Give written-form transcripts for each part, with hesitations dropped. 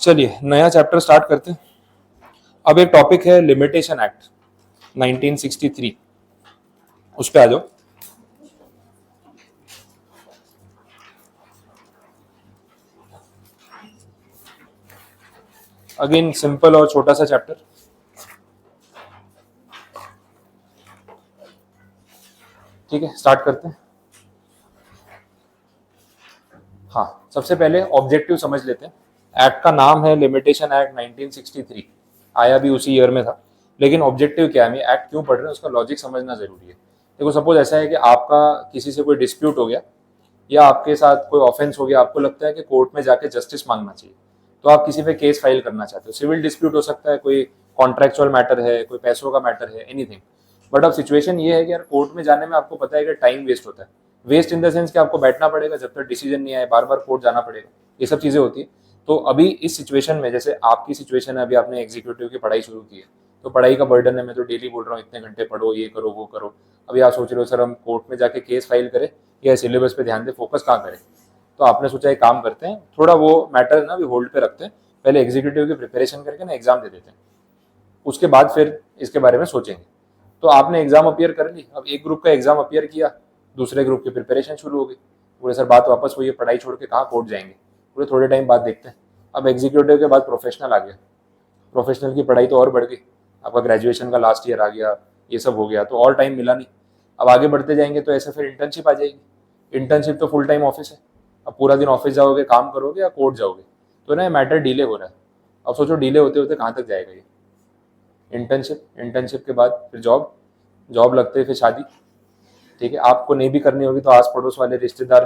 चलिए नया chapter start करते हैं। अब एक टॉपिक है लिमिटेशन एक्ट 1963, उस पे आ जाओ। अगेन सिंपल और छोटा सा चैप्टर। ठीक है, स्टार्ट करते हैं। हाँ, सबसे पहले ऑब्जेक्टिव समझ लेते हैं। एक्ट का नाम है लिमिटेशन एक्ट 1963, आया भी उसी ईयर में था। लेकिन ऑब्जेक्टिव क्या है, एक्ट क्यों पढ़ रहे हैं, उसका लॉजिक समझना जरूरी है। देखो, सपोज ऐसा है कि आपका किसी से कोई डिस्प्यूट हो गया या आपके साथ कोई ऑफेंस हो गया, आपको लगता है कि कोर्ट में जाके जस्टिस मांगना चाहिए, तो आप किसी पे केस फाइल करना चाहते हो। सिविल डिस्प्यूट हो सकता है, कोई कॉन्ट्रेक्चुअल मैटर है, कोई पैसों का मैटर है, एनीथिंग। बट अब सिचुएशन ये है कि यार कोर्ट में जाने में आपको पता है कि टाइम वेस्ट होता है। वेस्ट इन द सेंस कि आपको बैठना पड़ेगा जब तक डिसीजन नहीं आए, बार बार कोर्ट जाना पड़ेगा, ये सब चीजें होती है। तो अभी इस सिचुएशन में, जैसे आपकी सिचुएशन है, अभी आपने एग्जीक्यूटिव की पढ़ाई शुरू की है, तो पढ़ाई का बर्डन है, मैं तो डेली बोल रहा हूँ इतने घंटे पढ़ो, ये करो वो करो। अभी आप सोच रहे हो सर हम कोर्ट में जाके केस फाइल करें या सिलेबस पे ध्यान दे, फोकस कहाँ करें। तो आपने सोचा एक काम करते हैं, थोड़ा वो मैटर ना अभी होल्ड पे रखते हैं, पहले एग्जीक्यूटिव की प्रिपरेशन करके ना एग्जाम दे देते हैं, उसके बाद फिर इसके बारे में सोचेंगे। तो आपने एग्जाम अपियर कर ली, अब एक ग्रुप का एग्जाम अपियर किया, दूसरे ग्रुप की प्रिपरेशन शुरू हो गई। बोले सर बात वापस हुई है, पढ़ाई छोड़ के कहाँ कोर्ट जाएंगे। बोले थोड़े टाइम बाद देखते हैं। अब एग्जीक्यूटिव के बाद प्रोफेशनल आ गया, प्रोफेशनल की पढ़ाई तो और बढ़ गई, आपका ग्रेजुएशन का लास्ट ईयर आ गया, ये सब हो गया, तो और टाइम मिला नहीं। अब आगे बढ़ते जाएंगे तो ऐसे फिर इंटर्नशिप आ जाएगी। इंटर्नशिप तो फुल टाइम ऑफिस है, अब पूरा दिन ऑफिस जाओगे, काम करोगे या कोर्ट जाओगे, तो ना मैटर डिले हो रहा है। अब सोचो डिले होते होते कहाँ तक जाएगा ये। इंटर्नशिप, इंटर्नशिप के बाद फिर जॉब, जॉब लगते फिर शादी। ठीक है, आपको नहीं भी करनी होगी तो आस पड़ोस वाले रिश्तेदार,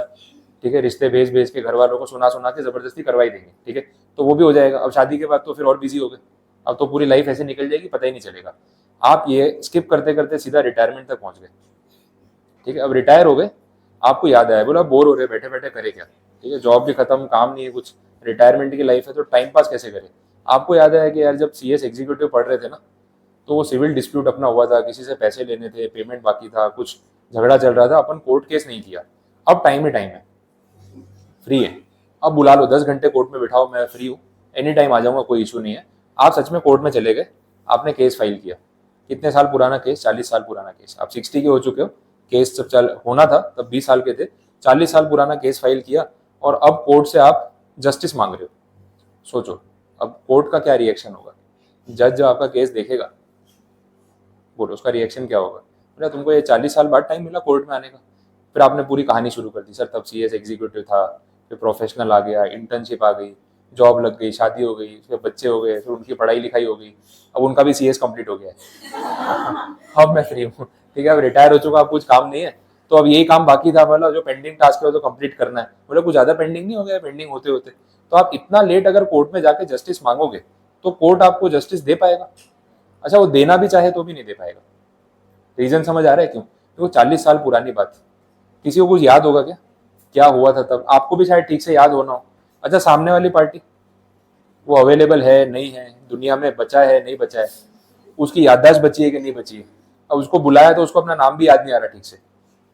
ठीक है, रिश्ते भेज भेज के घर वालों को सुना सुना के जबरदस्ती करवाई देंगे। ठीक है, तो वो भी हो जाएगा। अब शादी के बाद तो फिर और बिजी हो गए, अब तो पूरी लाइफ ऐसे निकल जाएगी, पता ही नहीं चलेगा। आप ये स्किप करते करते सीधा रिटायरमेंट तक पहुंच गए। ठीक है, अब रिटायर हो गए, आपको याद आया, बोला बोर हो रहे बैठे बैठे करे क्या। ठीक है, जॉब भी खत्म, काम नहीं है कुछ, रिटायरमेंट की लाइफ है, तो टाइम पास कैसे करें। आपको याद आया कि यार जब सीएस एग्जीक्यूटिव पढ़ रहे थे ना, तो वो सिविल डिस्प्यूट अपना हुआ था, किसी से पैसे लेने थे, पेमेंट बाकी था, कुछ झगड़ा चल रहा था, अपन कोर्ट केस नहीं किया। अब टाइम ही टाइम है, फ्री है, अब बुला लो, 10 घंटे कोर्ट में बिठाओ, मैं फ्री हूँ, एनी टाइम आ जाऊंगा, कोई इशू नहीं है। आप सच में कोर्ट में चले गए, आपने केस फाइल किया, कितने साल पुराना केस, 40 साल पुराना केस, आप 60 के हो चुके हो, केस जब चल होना था तब 20 साल के थे, 40 साल पुराना केस फाइल किया, और अब कोर्ट से आप जस्टिस मांग रहे हो। सोचो अब कोर्ट का क्या रिएक्शन होगा, जज जब आपका केस देखेगा, बोलो उसका रिएक्शन क्या होगा। बोला तुमको ये 40 साल बाद टाइम मिला कोर्ट में आने का। फिर आपने पूरी कहानी शुरू कर दी, सर तब सीएस एग्जीक्यूटिव था, फिर प्रोफेशनल आ गया, इंटर्नशिप आ गई, जॉब लग गई, शादी हो गई, फिर बच्चे हो गए, फिर उनकी पढ़ाई लिखाई हो गई, अब उनका भी सीएस कंप्लीट हो गया है अब मैं फ्री हूँ। ठीक है, अब रिटायर हो चुका, अब कुछ काम नहीं है, तो अब यही काम बाकी था, मतलब जो पेंडिंग टास्क है वो तो कंप्लीट करना है। बोले कुछ ज्यादा पेंडिंग नहीं हो गया, पेंडिंग होते होते। तो आप इतना लेट अगर कोर्ट में जाके जस्टिस मांगोगे तो कोर्ट आपको जस्टिस दे पाएगा। अच्छा, वो देना भी चाहे तो भी नहीं दे पाएगा। रीजन समझ आ रहा है क्यों, तो 40 साल पुरानी बात, किसी को कुछ याद होगा क्या, क्या हुआ था तब, आपको भी शायद ठीक से याद होना हो। अच्छा, सामने वाली पार्टी वो अवेलेबल है नहीं है, दुनिया में बचा है नहीं बचा है, उसकी याददाश्त बची है कि नहीं बची है। अब उसको बुलाया तो उसको अपना नाम भी याद नहीं आ रहा ठीक से,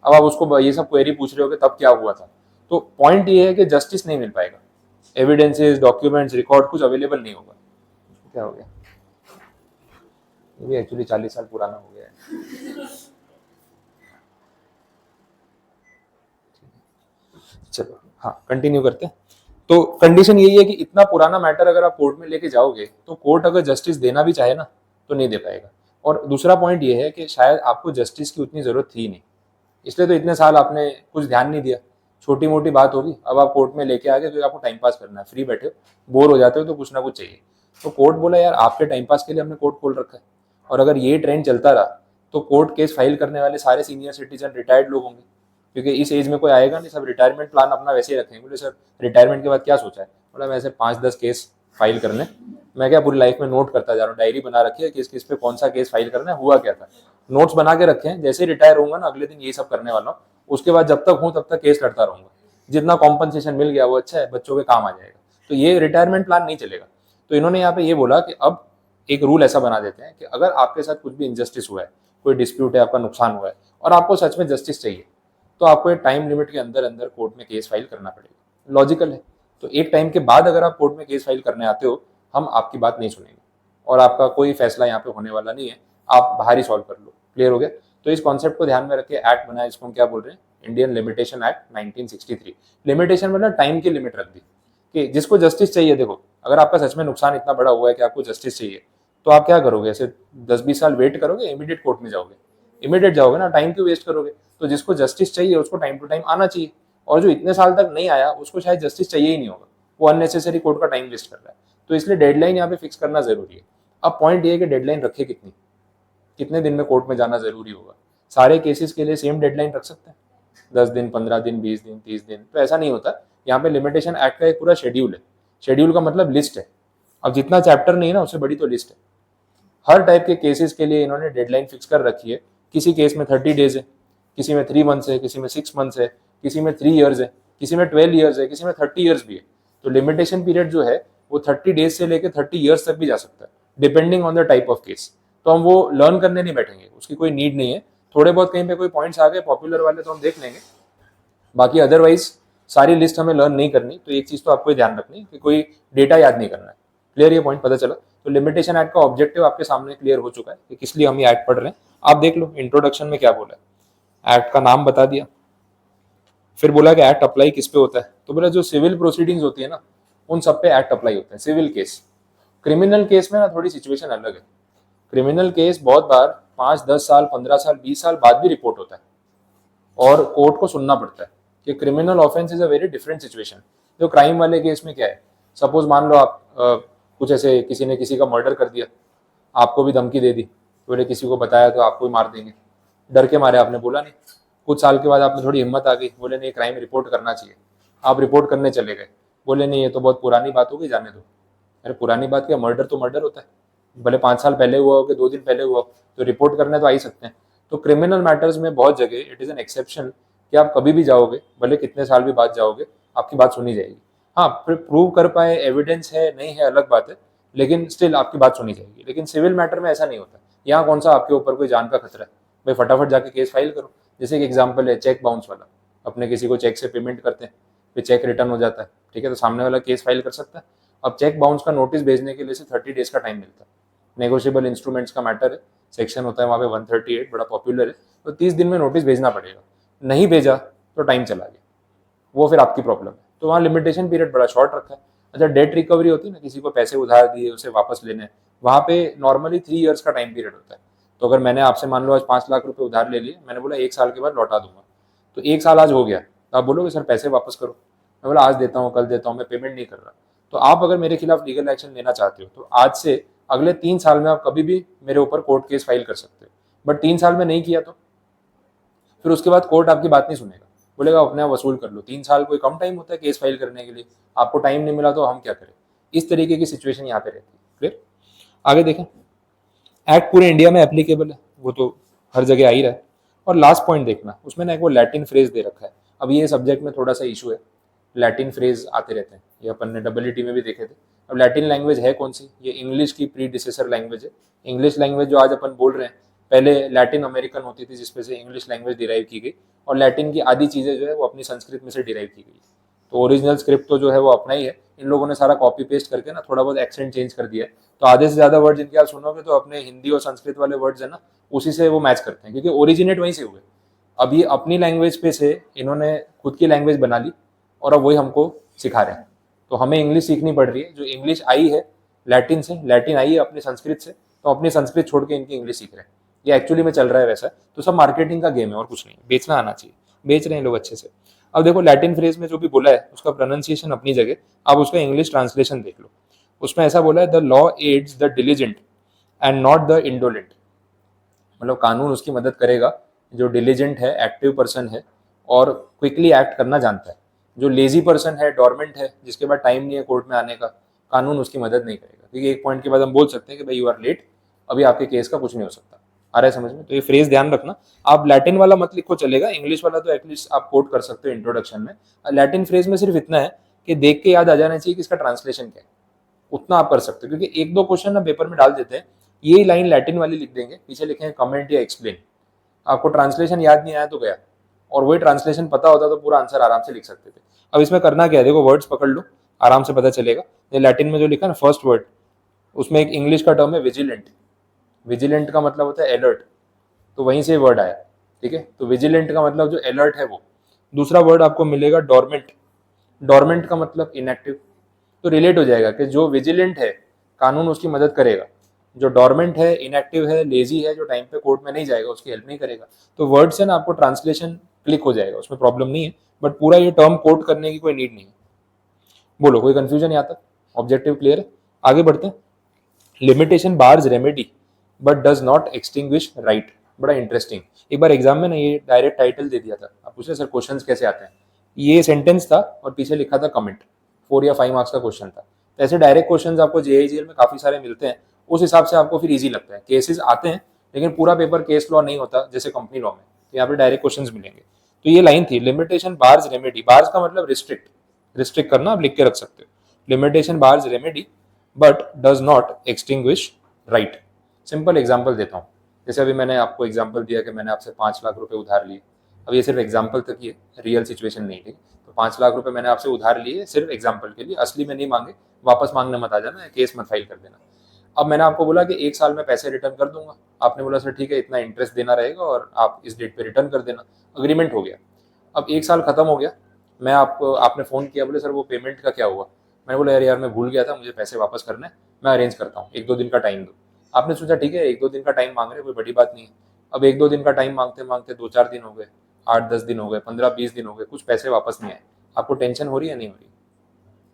अब आप उसको ये सब क्वेरी पूछ रहे हो कि तब क्या हुआ था। तो पॉइंट ये है कि जस्टिस नहीं मिल पाएगा, एविडेंसेस, डॉक्यूमेंट्स, रिकॉर्ड कुछ अवेलेबल नहीं होगा। क्या हो गया, ये भी एक्चुअली 40 साल पुराना हो गया है। चलो हाँ, कंटिन्यू करते हैं। तो कंडीशन यही है कि इतना पुराना मैटर अगर आप कोर्ट में लेके जाओगे तो कोर्ट अगर जस्टिस देना भी चाहे ना तो नहीं दे पाएगा। और दूसरा पॉइंट ये है कि शायद आपको जस्टिस की उतनी जरूरत थी नहीं, इसलिए तो इतने साल आपने कुछ ध्यान नहीं दिया। छोटी मोटी बात होगी, अब आप कोर्ट में लेके आ गए तो आपको टाइम पास करना है, फ्री बैठे हो, बोर हो जाते हो तो कुछ ना कुछ चाहिए। तो कोर्ट बोला यार आपके टाइम पास के लिए हमने कोर्ट खोल रखा है, और अगर ये ट्रेंड चलता रहा तो कोर्ट केस फाइल करने वाले सारे सीनियर सिटीजन रिटायर्ड लोग होंगे, क्योंकि इस एज में कोई आएगा नहीं, सब रिटायरमेंट प्लान अपना वैसे ही रखेंगे। बोले सर रिटायरमेंट के बाद क्या सोचा है, बोला वैसे 5-10 केस फाइल करने, मैं क्या पूरी लाइफ में नोट करता जा रहा हूँ, डायरी बना रखी है किस किस पे कौन सा केस फाइल करना है, हुआ क्या था, नोट्स बना के रखे हैं, जैसे रिटायर होऊंगा ना अगले दिन यही सब करने वाला हूँ, उसके बाद जब तक हूँ तब तक केस लड़ता रहूंगा, जितना कॉम्पनसेशन मिल गया वो अच्छा है, बच्चों के काम आ जाएगा। तो ये रिटायरमेंट प्लान नहीं चलेगा। तो इन्होंने यहाँ पे ये बोला कि अब एक रूल ऐसा बना देते हैं कि अगर आपके साथ कुछ भी इनजस्टिस हुआ है, कोई डिस्प्यूट है, आपका नुकसान हुआ है और आपको सच में जस्टिस चाहिए, तो आपको टाइम लिमिट के अंदर अंदर कोर्ट में केस फाइल करना पड़ेगा। लॉजिकल है, तो एक टाइम के बाद अगर आप कोर्ट में केस फाइल करने आते हो, हम आपकी बात नहीं सुनेंगे और आपका कोई फैसला यहाँ पे होने वाला नहीं है, आप बाहर ही सॉल्व कर लो। क्लियर हो गया? तो इस कॉन्सेप्ट को ध्यान में रख के एक्ट बनाया, इसको हम क्या बोल रहे हैं, इंडियन लिमिटेशन एक्ट 1963। लिमिटेशन मतलब टाइम की लिमिट रख दी कि जिसको जस्टिस चाहिए, देखो अगर आपका सच में नुकसान इतना बड़ा हुआ है कि आपको जस्टिस चाहिए, तो आप क्या करोगे, ऐसे 10-20 साल वेट करोगे, इमीडिएट कोर्ट में जाओगे? इमीडिएट जाओगे ना, टाइम क्यों वेस्ट करोगे? तो जिसको जस्टिस चाहिए उसको टाइम टू टाइम आना चाहिए, और जो इतने साल तक नहीं आया उसको शायद जस्टिस चाहिए ही नहीं होगा, वो अननेसेसरी कोर्ट का टाइम वेस्ट कर रहा है। तो इसलिए डेडलाइन यहाँ पे फिक्स करना जरूरी है। अब पॉइंट ये है कि डेडलाइन रखे कितनी, कितने दिन में कोर्ट में जाना जरूरी होगा। सारे केसेस के लिए सेम डेडलाइन रख सकते हैं, 10 दिन, 15 दिन, 20 दिन, 30 दिन, तो ऐसा नहीं होता। यहाँ पे लिमिटेशन एक्ट का एक पूरा शेड्यूल है। शेड्यूल का मतलब लिस्ट है। अब जितना चैप्टर नहीं है ना, उससे बड़ी तो लिस्ट है। हर टाइप के केसेस के लिए इन्होंने डेडलाइन फिक्स कर रखी है। किसी केस में 30 डेज है, किसी में 3 मंथ्स है, किसी में 6 मंथ्स है, किसी में 3 ईयर्स है, किसी में 12 ईयर्स है, किसी में 30 ईयर्स भी है। तो लिमिटेशन पीरियड जो है वो 30 डेज से लेकर 30 ईयर्स तक भी जा सकता है, depending on the type of case. तो हम वो लर्न करने नहीं बैठेंगे, उसकी कोई नीड नहीं है। थोड़े बहुत कहीं पे कोई पॉइंट्स आ गए पॉपुलर वाले तो हम देख लेंगे, बाकी अदरवाइज सारी लिस्ट हमें लर्न नहीं करनी। तो एक चीज तो आपको ध्यान रखनी कि कोई डेटा याद नहीं करना है। क्लियर, ये पॉइंट पता चला? तो लिमिटेशन एक्ट का ऑब्जेक्टिव आपके सामने क्लियर हो चुका है कि किस लिए हम ये एक्ट पढ़ रहे हैं। आप देख लो इंट्रोडक्शन में क्या बोला है, एक्ट का नाम बता दिया, फिर बोला कि एक्ट अप्लाई किस पे होता है, तो बोला जो सिविल प्रोसीडिंग्स होती है ना, उन सब पे एक्ट अप्लाई होता है। सिविल केस, क्रिमिनल केस में ना थोड़ी सिचुएशन अलग है। क्रिमिनल केस बहुत बार 5-10 साल, 15 साल, 20 साल बाद भी रिपोर्ट होता है और कोर्ट को सुनना पड़ता है कि criminal offence is a very different situation. जो क्राइम वाले केस में क्या है, सपोज मान लो आप कुछ ऐसे किसी ने किसी का मर्डर कर दिया, आपको भी धमकी दे दी, बोले किसी को बताया तो आपको ही मार देंगे, डर के मारे आपने बोला नहीं। कुछ साल के बाद आपने थोड़ी हिम्मत आ गई, बोले नहीं क्राइम रिपोर्ट करना चाहिए, आप रिपोर्ट करने चले गए, बोले नहीं ये तो बहुत पुरानी बात होगी, जाने दो। अरे पुरानी बात क्या, मर्डर तो मर्डर होता है, भले 5 साल पहले हुआ हो कि 2 दिन पहले हुआ हो, तो रिपोर्ट करने तो आ ही सकते हैं। तो क्रिमिनल मैटर्स में बहुत जगह इट इज एन एक्सेप्शन कि आप कभी भी जाओगे, भले कितने साल भी बाद जाओगे, आपकी बात सुनी जाएगी। हाँ, फिर प्रूव कर पाए, एविडेंस है नहीं है अलग बात है, लेकिन स्टिल आपकी बात सुनी जाएगी। लेकिन सिविल मैटर में ऐसा नहीं होता। यहाँ कौन सा आपके ऊपर कोई जान का खतरा है, भाई फटाफट जाके केस फाइल करो। जैसे एक एग्जाम्पल है चेक बाउंस वाला, अपने किसी को चेक से पेमेंट करते हैं, फिर चेक रिटर्न हो जाता है, ठीक है, तो सामने वाला केस फाइल कर सकता है। अब चेक बाउंस का नोटिस भेजने के लिए से 30 डेज का टाइम मिलता है। नेगोशिएबल इंस्ट्रूमेंट्स का मैटर है, सेक्शन होता है वहाँ पे 138, बड़ा पॉपुलर है। तो 30 दिन में नोटिस भेजना पड़ेगा, नहीं भेजा तो टाइम चला गया, वो फिर आपकी प्रॉब्लम है। तो वहाँ लिमिटेशन पीरियड बड़ा शॉर्ट रखा है। अच्छा, डेट रिकवरी होती है ना, किसी को पैसे उधार दिए उसे वापस लेने, वहाँ पे नॉर्मली 3 ईयर्स का टाइम पीरियड होता है। तो अगर मैंने आपसे मान लो आज 5 लाख रुपए उधार ले लिए, मैंने बोला 1 साल के बाद लौटा दूंगा, तो 1 साल आज हो गया, तो आप बोलोगे सर पैसे वापस करो। मैं बोला आज देता हूँ, कल देता हूँ, मैं पेमेंट नहीं कर रहा। तो आप अगर मेरे खिलाफ लीगल एक्शन लेना चाहते हो तो आज से अगले 3 साल में आप कभी भी मेरे ऊपर कोर्ट केस फाइल कर सकते हो। बट 3 साल में नहीं किया तो फिर उसके बाद कोर्ट आपकी बात नहीं सुनेगा, बोलेगा अपने आप वसूल कर लो। 3 साल कोई कम टाइम होता है केस फाइल करने के लिए, आपको टाइम नहीं मिला तो हम क्या करें। इस तरीके की सिचुएशन यहाँ पे रहती है। क्लियर? आगे देखें, एक्ट पूरे इंडिया में एप्लीकेबल है, वो तो हर जगह आ ही रहा है। और लास्ट पॉइंट देखना, उसमें ना एक वो लैटिन फ्रेज दे रखा है। अब ये सब्जेक्ट में थोड़ा सा इशू है, लैटिन फ्रेज आते रहते हैं, ये अपन ने डब्ल्यूटी में भी देखे थे। अब लैटिन लैंग्वेज है कौन सी, ये इंग्लिश की प्रीडिसेसर लैंग्वेज है। इंग्लिश लैंग्वेज जो आज अपन बोल रहे हैं, पहले लैटिन अमेरिकन होती थी जिसपे से इंग्लिश लैंग्वेज डिराइव की गई, और लैटिन की आधी चीज़ें जो है वो अपनी संस्कृत में से डिराइव की गई। तो ओरिजिनल स्क्रिप्ट तो जो है वो अपना ही है, इन लोगों ने सारा कॉपी पेस्ट करके ना थोड़ा बहुत एक्सेंट चेंज कर दिया है। तो आधे से ज़्यादा वर्ड जिनके आप सुनोगे तो अपने हिंदी और संस्कृत वाले वर्ड्स है ना, उसी से वो मैच करते हैं, क्योंकि ओरिजिनेट वहीं से हुए। अब ये अपनी लैंग्वेज पे से इन्होंने खुद की लैंग्वेज बना ली और अब वही हमको सिखा रहे हैं। तो हमें इंग्लिश सीखनी पड़ रही है, जो इंग्लिश आई है लैटिन से, लैटिन आई है अपनी संस्कृत से, तो अपनी संस्कृत छोड़ के इनकी इंग्लिश सीख रहे हैं। ये एक्चुअली में चल रहा है वैसा। तो सब मार्केटिंग का गेम है और कुछ नहीं, बेचना आना चाहिए, बेच रहे हैं लोग अच्छे से। अब देखो लैटिन फ्रेज में जो भी बोला है उसका प्रोनाउंसिएशन अपनी जगह, अब उसका इंग्लिश ट्रांसलेशन देख लो। उसमें ऐसा बोला है, the law aids the diligent and not the indolent. मतलब कानून उसकी मदद करेगा जो डिलीजेंट है, एक्टिव पर्सन है और क्विकली एक्ट करना जानता है। जो लेजी पर्सन है, डॉर्मेंट है, जिसके पास टाइम नहीं है कोर्ट में आने का, कानून उसकी मदद नहीं करेगा। क्योंकि एक पॉइंट के बाद हम बोल सकते हैं कि भाई यू आर लेट, अभी आपके केस का कुछ नहीं हो सकता। आ रहा है समझ में? तो ये फ्रेज ध्यान रखना। आप लैटिन वाला मत लिखो चलेगा, इंग्लिश वाला तो एटलीस्ट आप कोट कर सकते हो इंट्रोडक्शन में। लैटिन फ्रेज में सिर्फ इतना है कि देख के याद आ जाना चाहिए कि इसका ट्रांसलेशन क्या है, उतना आप कर सकते हो। क्योंकि 1-2 क्वेश्चन ना पेपर में डाल देते हैं, यही लाइन लैटिन वाली लिख देंगे, पीछे लिखेंगे कमेंट या एक्सप्लेन, आपको ट्रांसलेशन याद नहीं आया तो गया, और वही ट्रांसलेशन पता होता तो पूरा आंसर आराम से लिख सकते थे। अब इसमें करना क्या है, देखो वर्ड्स पकड़ लो, आराम से पता चलेगा। ये लैटिन में जो लिखा ना फर्स्ट वर्ड, उसमें एक इंग्लिश का टर्म है विजिलेंट। विजिलेंट का मतलब होता है अलर्ट, तो वहीं से वर्ड आया, ठीक है। तो विजिलेंट का मतलब जो अलर्ट है वो। दूसरा वर्ड आपको मिलेगा डोरमेंट। डोरमेंट का मतलब इनएक्टिव। तो रिलेट हो जाएगा कि जो विजिलेंट है कानून उसकी मदद करेगा, जो डोरमेंट है, इनएक्टिव है, लेजी है, जो टाइम पे कोर्ट में नहीं जाएगा उसकी हेल्प नहीं करेगा। तो वर्ड से ना आपको ट्रांसलेशन क्लिक हो जाएगा, उसमें प्रॉब्लम नहीं है, बट पूरा ये टर्म कोट करने की कोई नीड नहीं है। बोलो कोई कंफ्यूजन यहाँ तक? ऑब्जेक्टिव क्लियर है? आगे बढ़ते हैं। Limitation bars remedy but does not extinguish right. बड़ा इंटरेस्टिंग। एक बार एग्जाम में ना ये डायरेक्ट टाइटल दे दिया था, आप पूछे सर क्वेश्चंस कैसे आते हैं, ये सेंटेंस था और पीछे लिखा था कमेंट। 4 या 5 मार्क्स का क्वेश्चन था। तो ऐसे डायरेक्ट क्वेश्चंस आपको जेईजीएल में काफी सारे मिलते हैं, उस हिसाब से आपको फिर इजी लगता है। केसेस आते हैं लेकिन पूरा पेपर केस लॉ नहीं होता जैसे कंपनी लॉ में, तो यहाँ पे डायरेक्ट क्वेश्चंस मिलेंगे। तो ये लाइन थी लिमिटेशन बार्स रेमेडी। बार्स का मतलब रिस्ट्रिक्ट, रिस्ट्रिक्ट करना, आप लिख के रख सकते हो। Limitation bars remedy but does not extinguish right. Simple example देता हूँ। जैसे अभी मैंने आपको एग्जाम्पल दिया कि मैंने आपसे 5 लाख रुपए उधार लिए। अब ये सिर्फ एग्जाम्पल तक ही है, रियल सिचुएशन नहीं, ठीक। तो 5 लाख रुपए मैंने आपसे उधार लिए सिर्फ एग्जाम्पल के लिए, असली में नहीं मांगे, वापस मांगने मत आ जाना, केस मत फाइल कर देना। अब मैंने आपको बोला कि 1 साल में पैसे रिटर्न कर दूंगा। आपने बोला सर ठीक है, इतना इंटरेस्ट देना रहेगा और आप इस डेट पे रिटर्न कर देना। अग्रीमेंट हो गया। अब 1 साल खत्म हो गया, मैं आपको, आपने फोन किया, बोले सर वो पेमेंट का क्या हुआ। मैंने बोला यार मैं भूल गया था, मुझे पैसे वापस करने, मैं अरेंज करता हूँ, 1-2 दिन का टाइम दो। आपने सोचा ठीक है 1-2 दिन का टाइम मांग रहे, कोई बड़ी बात नहीं है। अब 1-2 दिन का टाइम मांगते मांगते 2-4 दिन हो गए, 8-10 दिन हो गए, 15-20 दिन हो गए, कुछ पैसे वापस नहीं आए। आपको टेंशन हो रही है नहीं हो रही?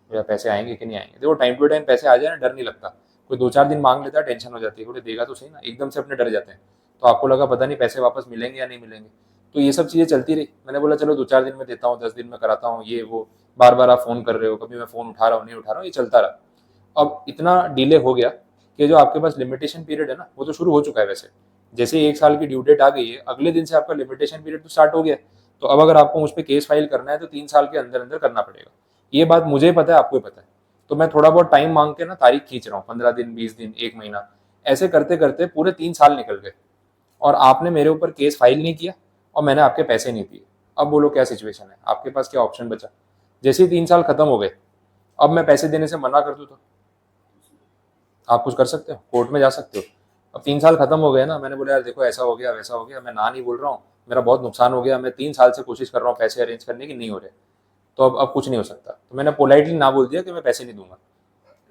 या पैसे आएंगे कि नहीं आएंगे? देखो टाइम टू टाइम पैसे आ जाए ना, डर नहीं लगता। कोई 2-4 दिन मांग लेता है, टेंशन हो जाती है, बोले देगा तो सही ना, एकदम से अपने डर जाते हैं। तो आपको लगा पता नहीं पैसे वापस मिलेंगे या नहीं मिलेंगे। तो ये सब चीज़ें चलती रही। मैंने बोला चलो 2-4 दिन में देता हूँ, 10 दिन में कराता हूँ, ये वो, बार बार आप फोन कर रहे हो, कभी मैं फोन उठा रहा हूँ, नहीं उठा रहा हूँ, ये चलता रहा। अब इतना डिले हो गया कि जो आपके पास लिमिटेशन पीरियड है ना, वो तो शुरू हो चुका है वैसे। जैसे 1 साल की ड्यू डेट आ गई है, अगले दिन से आपका लिमिटेशन पीरियड तो स्टार्ट हो गया। तो अब अगर आपको मुझ पर केस फाइल करना है तो 3 साल के अंदर अंदर करना पड़ेगा। ये बात मुझे पता है, आपको पता है। तो मैं थोड़ा बहुत टाइम मांग के ना तारीख खींच रहा हूँ, 15 दिन, 20 दिन, 1 महीना, ऐसे करते करते पूरे 3 साल निकल गए और आपने मेरे ऊपर केस फाइल नहीं किया और मैंने आपके पैसे नहीं दिए। अब बोलो क्या सिचुएशन है, आपके पास क्या ऑप्शन बचा? जैसे ही 3 साल खत्म हो गए, अब मैं पैसे देने से मना कर दूं तो आप कुछ कर सकते हो, कोर्ट में जा सकते हो। अब 3 साल खत्म हो गए ना, मैंने बोला यार देखो ऐसा हो गया वैसा हो गया, मैं ना नहीं बोल रहा हूँ, मेरा बहुत नुकसान हो गया, मैं 3 साल से कोशिश कर रहा हूँ पैसे अरेंज करने की, नहीं हो रहे, तो अब कुछ नहीं हो सकता। तो मैंने पोलाइटली ना बोल दिया कि मैं पैसे नहीं दूंगा।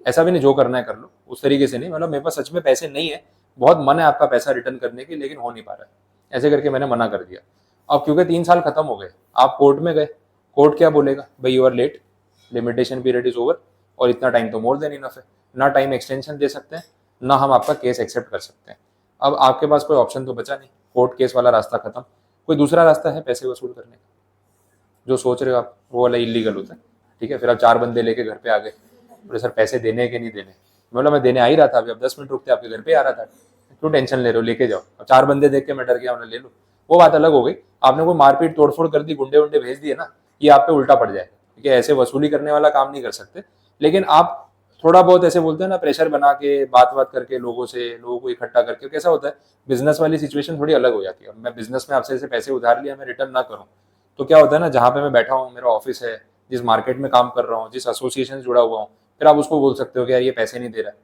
ऐसा भी नहीं जो करना है कर लो, उस तरीके से नहीं, मतलब मेरे पास सच में पैसे नहीं है, बहुत मन है आपका पैसा रिटर्न करने की लेकिन हो नहीं पा रहा है, ऐसे करके मैंने मना कर दिया। अब क्योंकि 3 साल खत्म हो गए, आप कोर्ट में गए, कोर्ट क्या बोलेगा, भाई you are late, limitation period is over, और इतना टाइम तो मोर देन इनफ है, ना टाइम एक्सटेंशन दे सकते हैं, ना हम आपका केस एक्सेप्ट कर सकते हैं। अब आपके पास कोई ऑप्शन तो बचा नहीं, कोर्ट केस वाला रास्ता खत्म। कोई दूसरा रास्ता है पैसे वसूल करने का? जो सोच रहे हो आप वो वाला इलीगल होता है, ठीक है। फिर आप 4 बंदे लेके घर पे आ गए, बोले सर पैसे देने हैं कि नहीं देने। बोला मैं देने आ ही रहा था, अभी अब 10 मिनट रुकते आपके घर पे आ रहा था, क्यों टेंशन ले रहे हो, लेके जाओ। अब 4 बंदे देख के मैं डर गया, उन्हें ले लो, वो बात अलग हो गई। आपने कोई मारपीट तोड़फोड़ कर दी, गुंडे उंडे भेज दिए ना, ये आप पे उल्टा पड़ जाएगा, ठीक है। ऐसे वसूली करने वाला काम नहीं कर सकते, लेकिन आप थोड़ा बहुत ऐसे बोलते हैं ना, प्रेशर बना के, बात बात करके, लोगों को इकट्ठा करके, कैसा होता है, बिजनेस वाली सिचुएशन थोड़ी अलग हो जाती है। मैं बिजनेस में आपसे ऐसे पैसे उधार लिया, मैं रिटर्न ना करूँ तो क्या होता है ना, जहाँ पे मैं बैठा हूँ, मेरा ऑफिस है, जिस मार्केट में काम कर रहा हूँ, जिस एसोसिएशन से जुड़ा हुआ हूँ, फिर आप उसको बोल सकते हो कि यार ये पैसे नहीं दे रहा है,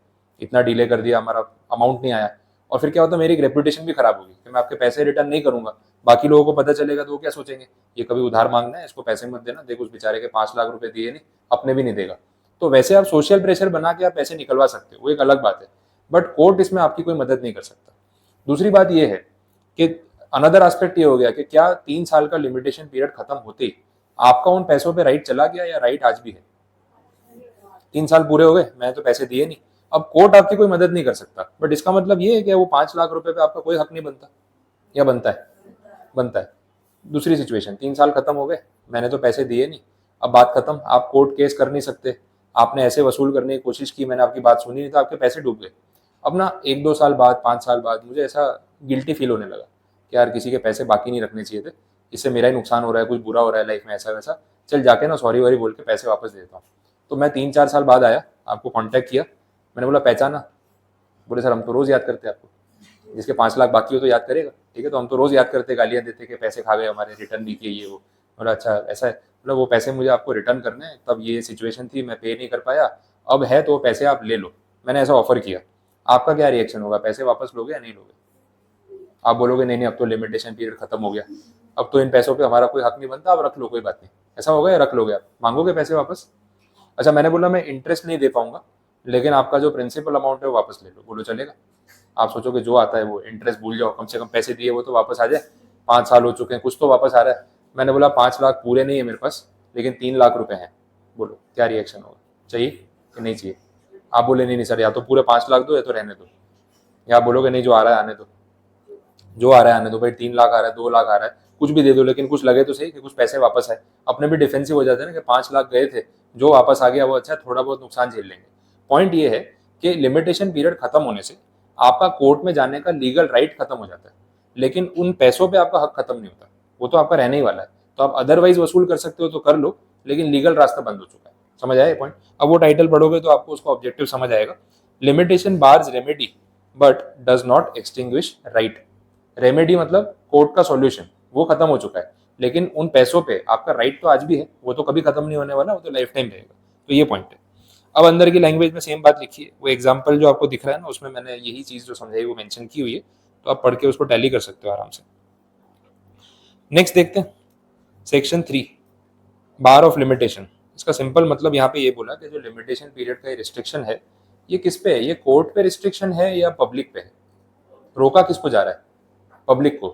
इतना डिले कर दिया, हमारा अमाउंट नहीं आया। और फिर क्या होता है, मेरी एक रेपुटेशन भी खराब होगी कि मैं आपके पैसे रिटर्न नहीं करूंगा, बाकी लोगों को पता चलेगा तो वो क्या सोचेंगे, ये कभी उधार मांगना है, इसको पैसे मत देना, देखो उस बेचारे के 5 लाख रुपए दिए नहीं, अपने भी नहीं देगा। तो वैसे आप सोशल प्रेशर बना के आप पैसे निकलवा सकते हो, वो एक अलग बात है, बट कोर्ट इसमें आपकी कोई मदद नहीं कर सकता। दूसरी बात ये है कि अनदर एस्पेक्ट ये हो गया कि क्या 3 साल का लिमिटेशन पीरियड खत्म होते ही आपका उन पैसों पे राइट चला गया, या राइट आज भी है? 3 साल पूरे हो गए, मैंने तो पैसे दिए नहीं, अब कोर्ट आपकी कोई मदद नहीं कर सकता। बट इसका मतलब ये है कि वो 5 लाख रुपए पे आपका कोई हक नहीं बनता, या बनता है? बनता है। दूसरी सिचुएशन, 3 साल खत्म हो गए, मैंने तो पैसे दिए नहीं, अब बात खत्म, आप कोर्ट केस कर नहीं सकते, आपने ऐसे वसूल करने की कोशिश की, मैंने आपकी बात सुनी नहीं तो आपके पैसे डूब गए। अब ना 1-2 साल बाद, 5 साल बाद मुझे ऐसा गिल्टी फील होने लगा कि यार किसी के पैसे बाकी नहीं रखने चाहिए थे, इससे मेरा ही नुकसान हो रहा है, कुछ बुरा हो रहा है लाइफ में, ऐसा वैसा, चल जाके ना सॉरी वॉरी बोल के पैसे वापस दे देता हूँ। तो मैं 3-4 साल बाद आया, आपको कांटेक्ट किया, मैंने बोला पहचाना? बोले सर हम तो रोज याद करते हैं आपको, जिसके 5 लाख बाकी हो तो याद करेगा, ठीक है, तो हम तो रोज याद करते, गालियां देते कि पैसे खा गए हमारे, रिटर्न नहीं किए, ये वो। बोला अच्छा ऐसा है, मतलब वो पैसे मुझे आपको रिटर्न करने हैं, तब ये सिचुएशन थी, मैं पे नहीं कर पाया, अब है तो वो पैसे आप ले लो, मैंने ऐसा ऑफर किया। आपका क्या रिएक्शन होगा, पैसे वापस लोगे या नहीं लोगे? आप बोलोगे नहीं नहीं अब तो लिमिटेशन पीरियड खत्म हो गया, अब तो इन पैसों पे हमारा कोई हक नहीं बनता, अब रख लो कोई बात नहीं, ऐसा होगा या रख लोगे आप, मांगोगे पैसे वापस? अच्छा मैंने बोला मैं इंटरेस्ट नहीं दे पाऊंगा, लेकिन आपका जो प्रिंसिपल अमाउंट है वो वापस ले लो, बोलो चलेगा? आप सोचोगे जो आता है वो इंटरेस्ट भूल जाओ, कम से कम पैसे दिए वो तो वापस आ जाए, 5 साल हो चुके हैं कुछ तो वापस आ रहा है। मैंने बोला 5 लाख पूरे नहीं है मेरे पास, लेकिन 3 लाख रुपए हैं, बोलो क्या रिएक्शन होगा, चाहिए कि नहीं चाहिए? आप बोले नहीं नहीं सर या तो पूरे 5 लाख दो या तो रहने दो, या आप बोलोगे नहीं जो आ रहा है आने दो, जो आ रहा है आने दो भाई, 3 लाख आ रहा है 2 लाख आ रहा है कुछ भी दे दो, लेकिन कुछ लगे तो सही कि कुछ पैसे वापस आए। अपने भी डिफेंसिव हो जाते हैं ना कि 5 लाख गए थे, जो वापस आ गया वो अच्छा, थोड़ा बहुत नुकसान झेल लेंगे। पॉइंट ये है कि लिमिटेशन पीरियड खत्म होने से आपका कोर्ट में जाने का लीगल राइट खत्म हो जाता है, लेकिन उन पैसों पे आपका हक खत्म नहीं होता, वो तो आपका रहने ही वाला है। तो आप अदरवाइज वसूल कर सकते हो तो कर लो, लेकिन लीगल रास्ता बंद हो चुका है। समझ आया ये पॉइंट? अब वो टाइटल पढ़ोगे तो आपको उसका ऑब्जेक्टिव समझ आएगा। Limitation bars remedy but does not extinguish right. Remedy मतलब कोर्ट का सॉल्यूशन, वो खत्म हो चुका है, लेकिन उन पैसों पे आपका राइट तो आज भी है, वो तो कभी खत्म नहीं होने वाला, वो तो लाइफ टाइम रहेगा। तो ये पॉइंट है। अब अंदर की लैंग्वेज में सेम बात लिखी है, वो एग्जाम्पल जो आपको दिख रहा है ना उसमें मैंने यही चीज जो समझाई वो मेंशन की हुई है, तो आप पढ़ के उसको टैली कर सकते हो आराम से। नेक्स्ट देखते हैं सेक्शन 3, बार ऑफ लिमिटेशन। इसका सिंपल मतलब यहाँ पे ये बोला कि जो लिमिटेशन पीरियड का रिस्ट्रिक्शन है ये किस पे है, ये कोर्ट पे रिस्ट्रिक्शन है या पब्लिक पे है? रोका किसको जा रहा है? पब्लिक को।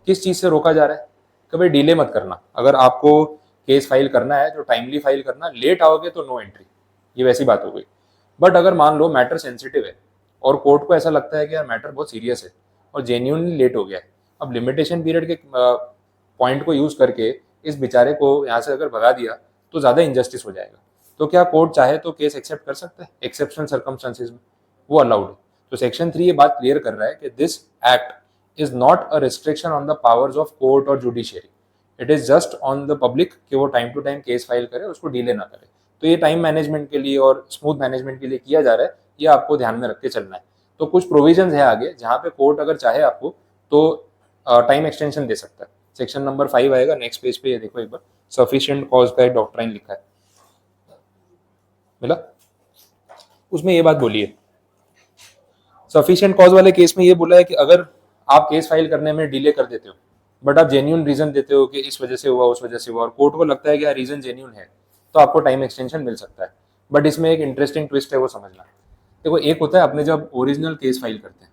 किस चीज से रोका जा रहा है? कभी डिले मत करना, अगर आपको केस फाइल करना है तो टाइमली फाइल करना, लेट आओगे तो नो एंट्री, ये वैसी बात हो गई। बट अगर मान लो मैटर सेंसिटिव है और कोर्ट को ऐसा लगता है कि यार मैटर बहुत सीरियस है और जेन्यूनली लेट हो गया है, अब लिमिटेशन पीरियड के पॉइंट को यूज करके इस बेचारे को यहाँ से अगर भगा दिया तो ज्यादा इंजस्टिस हो जाएगा। तो क्या कोर्ट चाहे तो केस एक्सेप्ट कर सकता है एक्सेप्शनल सर्कमस्टांसेस में, वो अलाउड है। तो सेक्शन 3 ये बात क्लियर कर रहा है कि this act is not a restriction on the powers of court or judiciary. It is just on the public कि वो time to time case file करे, उसको डिले ना करे। तो ये टाइम मैनेजमेंट के लिए और स्मूथ मैनेजमेंट के लिए किया जा रहा है, ये आपको ध्यान में रख के चलना है। तो कुछ प्रोविजंस है आगे जहाँ पे कोर्ट अगर चाहे आपको तो टाइम एक्सटेंशन दे सकता है। सेक्शन नंबर 5 आएगा नेक्स्ट पेज पे, ये देखो एक बार, सफिशिएंट कॉज का एक डॉक्ट्राइन लिखा है, मिला? उसमें ये बात बोली है, सफिशिएंट कॉज वाले केस में ये बोला है कि अगर आप केस फाइल करने में डिले कर देते हो बट आप जेन्यून रीजन देते हो कि इस वजह से हुआ उस वजह से हुआ और कोर्ट को लगता है कि यार रीजन जेन्यून है, तो आपको टाइम एक्सटेंशन मिल सकता है। बट इसमें एक इंटरेस्टिंग ट्विस्ट है, वो समझना। देखो एक होता है अपने जब ओरिजिनल केस फाइल करते हैं,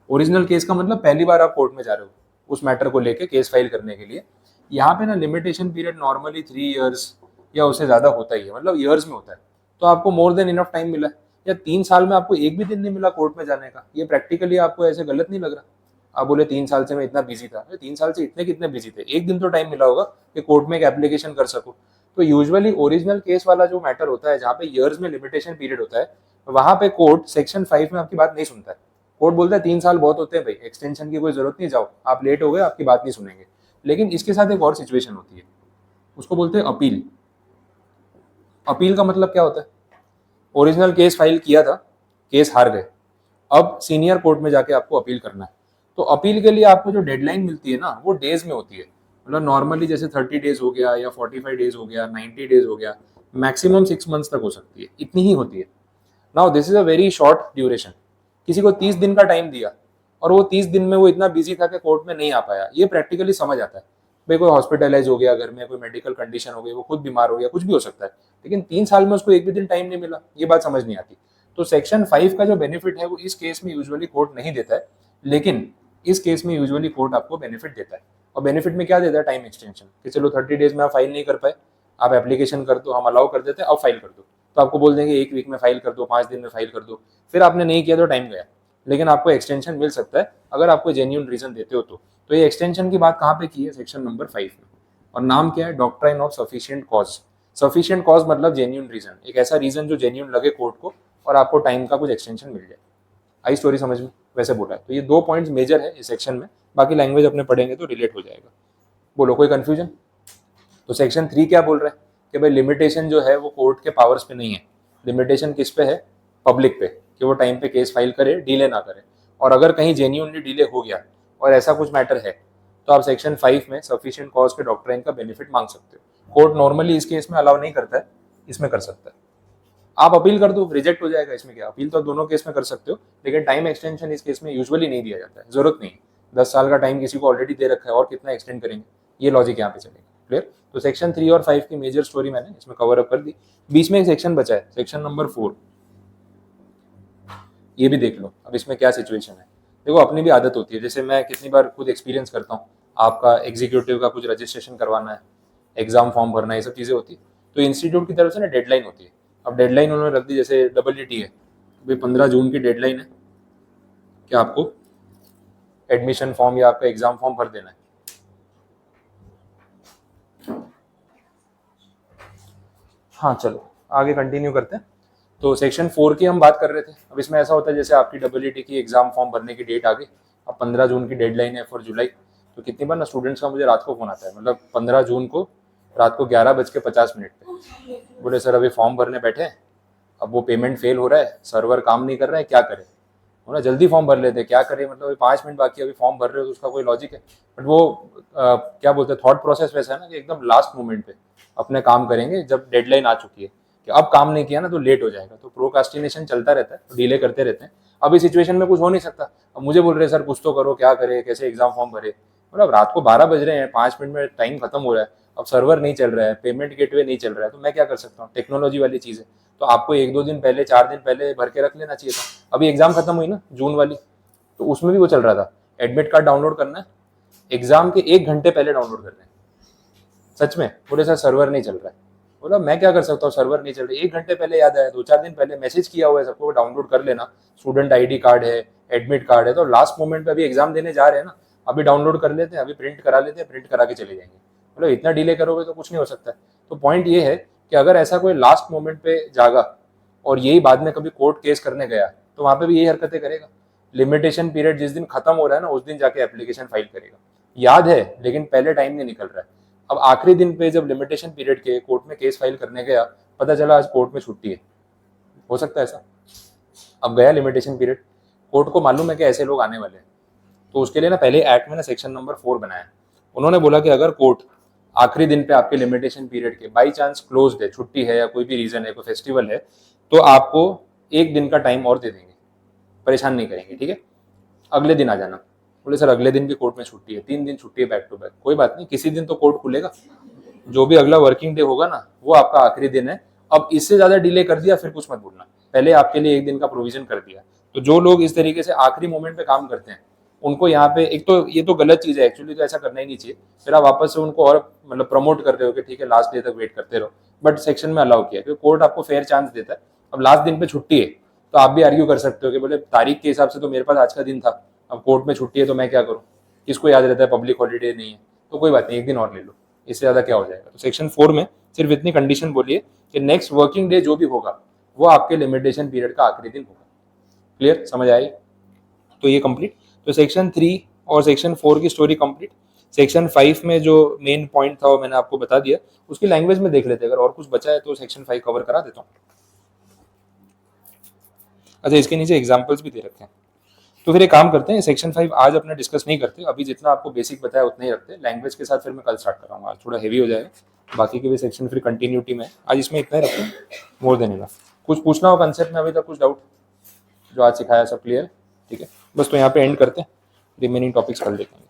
ओरिजिनल केस का मतलब पहली बार आप कोर्ट में जा रहे हो उस मैटर को लेके केस फाइल करने के लिए। यहाँ पे ना लिमिटेशन पीरियड नॉर्मली 3 इयर्स या उससे ज्यादा होता ही है, मतलब ईयर्स में होता है। तो आपको मोर देन इनफ टाइम मिला है, या 3 साल में आपको एक भी दिन नहीं मिला कोर्ट में जाने का, ये प्रैक्टिकली आपको ऐसे गलत नहीं लग रहा? आप बोले 3 साल से मैं इतना बिजी था, 3 साल से इतने कितने बिजी थे, एक दिन तो टाइम मिला होगा कि कोर्ट में एक एप्लीकेशन कर सको। तो यूजुअली ओरिजिनल केस वाला जो मैटर होता है जहाँ पे ईयर्स में लिमिटेशन पीरियड होता है, वहां पे कोर्ट सेक्शन 5 में आपकी बात नहीं सुनता है। कोर्ट बोलता है 3 साल बहुत होते हैं भाई, एक्सटेंशन की कोई जरूरत नहीं, जाओ आप लेट हो गए आपकी बात नहीं सुनेंगे। लेकिन इसके साथ एक और सिचुएशन होती है, उसको बोलते हैं अपील। अपील का मतलब क्या होता है? ओरिजिनल केस फाइल किया था, केस हार गए, अब सीनियर कोर्ट में जाके आपको अपील करना है। तो अपील के लिए आपको जो डेडलाइन मिलती है ना वो डेज में होती है, मतलब नॉर्मली जैसे 30 डेज हो गया या 45 डेज हो गया, 90 डेज हो गया, मैक्सिमम 6 मंथ्स तक हो सकती है, इतनी ही होती है। Now this is a very short duration. किसी को 30 दिन का टाइम दिया और वो 30 दिन में वो इतना बिजी था कि कोर्ट में नहीं आ पाया, ये प्रैक्टिकली समझ आता है। भाई कोई हॉस्पिटलाइज हो गया घर में, कोई मेडिकल कंडीशन हो गई, वो खुद बीमार हो गया, कुछ भी हो सकता है, लेकिन 3 साल में उसको एक भी दिन टाइम नहीं मिला, ये बात समझ नहीं आती। तो सेक्शन 5 का जो बेनिफिट है वो इस केस में यूजुअली कोर्ट नहीं देता है, लेकिन इस केस में यूजुअली कोर्ट आपको बेनिफिट देता है। और बेनिफिट में क्या देता है? टाइम एक्सटेंशन, कि चलो 30 डेज में आप फाइल नहीं कर पाए, आप एप्लीकेशन कर दो, हम अलाउ कर देते हैं, अब फाइल कर दो। तो आपको बोल देंगे 1 वीक में फाइल कर दो, 5 दिन में फाइल कर दो, फिर आपने नहीं किया तो टाइम गया, लेकिन आपको एक्सटेंशन मिल सकता है अगर आपको जेन्यून रीजन देते हो तो ये एक्सटेंशन की बात कहाँ पे की है? सेक्शन नंबर 5 में। और नाम क्या है? Doctrine of sufficient cause. Sufficient cause मतलब जेन्यून रीजन, एक ऐसा रीजन जो जेन्यून लगे कोर्ट को और आपको टाइम का कुछ एक्सटेंशन मिल जाए। आई स्टोरी समझ में? वैसे बोला है। तो ये 2 पॉइंट्स मेजर है इस सेक्शन में, बाकी लैंग्वेज अपने पढ़ेंगे तो रिलेट हो जाएगा। बोलो कोई कंफ्यूजन? तो सेक्शन 3 क्या बोल रहा है कि भाई लिमिटेशन जो है वो कोर्ट के पावर्स पे नहीं है, लिमिटेशन किस पे है? पब्लिक पे, कि वो टाइम पे केस फाइल करे, डिले ना करे। और अगर कहीं जेन्यूनली डिले हो गया और ऐसा कुछ मैटर है तो तो आप सेक्शन 5 में सफिशिएंट कॉज के डॉक्ट्राइन का बेनिफिट मांग सकते हो। कोर्ट नॉर्मली इस केस में अलाउ नहीं करता है, इसमें कर सकता है। आप अपील कर दो, रिजेक्ट हो जाएगा, इसमें क्या, अपील तो दोनों केस में कर सकते हो, लेकिन टाइम एक्सटेंशन इस केस में यूजुअली नहीं दिया जाता है, जरूरत नहीं। 10 साल का टाइम किसी को ऑलरेडी दे रखा है, और कितना एक्सटेंड करेंगे, ये लॉजिक यहाँ पे चलेगा। क्लियर? तो सेक्शन 3 और 5 की मेजर स्टोरी मैंने इसमें कवर अप कर दी। बीच में एक सेक्शन बचा है, सेक्शन नंबर 4, ये भी देख लो। अब इसमें क्या सिचुएशन है, देखो अपनी भी आदत होती है, जैसे मैं कितनी बार खुद एक्सपीरियंस करता हूँ, आपका एग्जीक्यूटिव का कुछ रजिस्ट्रेशन करवाना है, एग्जाम फॉर्म भरना है, ये सब चीज़ें होती है, तो इंस्टीट्यूट की तरफ से ना डेडलाइन होती है। अब डेडलाइन उन्होंने रख दी, जैसे WT है, अभी 15 जून की डेडलाइन है कि आपको एडमिशन फॉर्म या आपका एग्जाम फॉर्म भर देना है। हाँ चलो आगे कंटिन्यू करते हैं। तो सेक्शन 4 की हम बात कर रहे थे। अब इसमें ऐसा होता है जैसे आपकी WT की एग्जाम फॉर्म भरने की डेट आ गई, अब 15 जून की डेडलाइन है फॉर जुलाई। तो कितनी बार ना स्टूडेंट्स का मुझे रात को फोन आता है, मतलब 15 जून को रात को 11:50 पे, बोले सर अभी फॉर्म भरने बैठे हैं, अब वो पेमेंट फेल हो रहा है, सर्वर काम नहीं कर रहा है, क्या करें। वो ना जल्दी फॉर्म भर लेते, क्या करें, मतलब अभी 5 मिनट बाकी, अभी फॉर्म भर रहे हो तो उसका कोई लॉजिक है। बट वो क्या बोलते हैं, थॉट प्रोसेस वैसा है ना कि एकदम लास्ट मोमेंट पे अपने काम करेंगे जब डेडलाइन आ चुकी है, कि अब काम नहीं किया ना तो लेट हो जाएगा। तो प्रोकास्टिनेशन चलता रहता है, डिले करते रहते हैं। अब इस सिचुएशन में कुछ हो नहीं सकता। अब मुझे बोल रहे सर कुछ तो करो, क्या करे, कैसे एग्जाम फॉर्म भरे, मतलब रात को 12 बज रहे हैं, 5 मिनट में टाइम खत्म हो रहा है, अब सर्वर नहीं चल रहा है, पेमेंट गेटवे नहीं चल रहा है, तो मैं क्या कर सकता हूँ, टेक्नोलॉजी वाली चीज़ है। तो आपको 1-2 दिन पहले, 4 दिन पहले भर के रख लेना चाहिए था। अभी एग्जाम खत्म हुई ना जून वाली, तो उसमें भी वो चल रहा था, एडमिट कार्ड डाउनलोड करना है, एग्जाम के 1 घंटे पहले डाउनलोड करना है। सच में बोले सर सर्वर नहीं चल रहा है, बोला मैं क्या कर सकता हूँ, सर्वर नहीं चल रही। 1 घंटे पहले याद आया, 2-4 दिन पहले मैसेज किया हुआ है सबको, डाउनलोड कर लेना, स्टूडेंट ID कार्ड है, एडमिट कार्ड है, तो लास्ट मोमेंट पे अभी एग्जाम देने जा रहे हैं ना, अभी डाउनलोड कर लेते हैं, अभी प्रिंट करा लेते हैं, प्रिंट करा के चले जाएंगे। मतलब इतना डिले करोगे तो कुछ नहीं हो सकता है। तो पॉइंट ये है कि अगर ऐसा कोई लास्ट मोमेंट पे जागा और यही बाद में कभी कोर्ट केस करने गया, तो वहां पे भी यही हरकतें करेगा। लिमिटेशन पीरियड जिस दिन खत्म हो रहा है ना, उस दिन जाके एप्लीकेशन फाइल करेगा। याद है, लेकिन पहले टाइम नहीं निकल रहा है। अब आखिरी दिन पे जब लिमिटेशन पीरियड के कोर्ट में केस फाइल करने गया, पता चला आज कोर्ट में छुट्टी है, हो सकता है ऐसा। अब गया लिमिटेशन पीरियड, कोर्ट को मालूम है कि ऐसे लोग आने वाले हैं, तो उसके लिए ना पहले एक्ट में ना सेक्शन नंबर 4 बनाया। उन्होंने बोला कि अगर कोर्ट आखिरी दिन पे आपके लिमिटेशन पीरियड के बाई चांस क्लोज है, छुट्टी है या कोई भी रीजन है, कोई फेस्टिवल है, तो आपको 1 दिन का टाइम और दे देंगे, परेशान नहीं करेंगे, ठीक है, अगले दिन आ जाना। बोले सर अगले दिन भी कोर्ट में छुट्टी है, 3 दिन छुट्टी है बैक टू बैक, कोई बात नहीं, किसी दिन तो कोर्ट खुलेगा, जो भी अगला वर्किंग डे होगा ना वो आपका आखिरी दिन है। अब इससे ज्यादा डिले कर दिया फिर कुछ मत बोलना, पहले आपके लिए 1 दिन का प्रोविजन कर दिया। तो जो लोग इस तरीके से आखिरी मोमेंट पे काम करते हैं, उनको यहाँ पे एक तो ये तो गलत चीज है एक्चुअली, तो ऐसा करना ही नहीं चाहिए। फिर आप वापस से उनको और मतलब प्रमोट कर रहे हो कि ठीक है लास्ट डे तक वेट करते रहो, बट सेक्शन में अलाउ किया क्योंकि कोर्ट आपको फेयर चांस देता है। अब लास्ट दिन पे छुट्टी है तो आप भी आर्ग्यू कर सकते हो कि बोले तारीख के हिसाब से तो मेरे पास आज का दिन था, अब कोर्ट में छुट्टी है तो मैं क्या करूँ, किसको याद रहता है पब्लिक हॉलीडे नहीं है, तो कोई बात नहीं, 1 दिन और ले लो, इससे ज्यादा क्या हो जाएगा। तो सेक्शन 4 में सिर्फ इतनी कंडीशन बोलिए कि नेक्स्ट वर्किंग डे जो भी होगा वो आपके लिमिटेशन पीरियड का आखिरी दिन होगा। क्लियर, समझ आई? तो ये कंप्लीट। तो सेक्शन 3 और सेक्शन 4 की स्टोरी कंप्लीट। सेक्शन 5 में जो मेन पॉइंट था वो मैंने आपको बता दिया, उसकी लैंग्वेज में देख लेते हैं, अगर और कुछ बचा है तो सेक्शन 5 कवर करा देता हूँ। अच्छा, इसके नीचे एग्जाम्पल्स भी दे रखे हैं। तो फिर एक काम करते हैं, सेक्शन 5 आज अपना डिस्कस नहीं करते, अभी जितना आपको बेसिक बताया उतना ही रखते हैं, लैंग्वेज के साथ फिर मैं कल स्टार्ट कराऊंगा, आज थोड़ा हेवी हो जाएगा, बाकी के भी सेक्शन फिर कंटिन्यूटी में, आज इसमें इतना ही रखते हैं, मोर देन इनफ। कुछ पूछना हो कंसेप्ट में अभी तक, कुछ डाउट? जो आज सिखाया सब क्लियर, ठीक है, बस तो यहाँ पे एंड करते हैं, रिमेनिंग टॉपिक्स कल देखेंगे।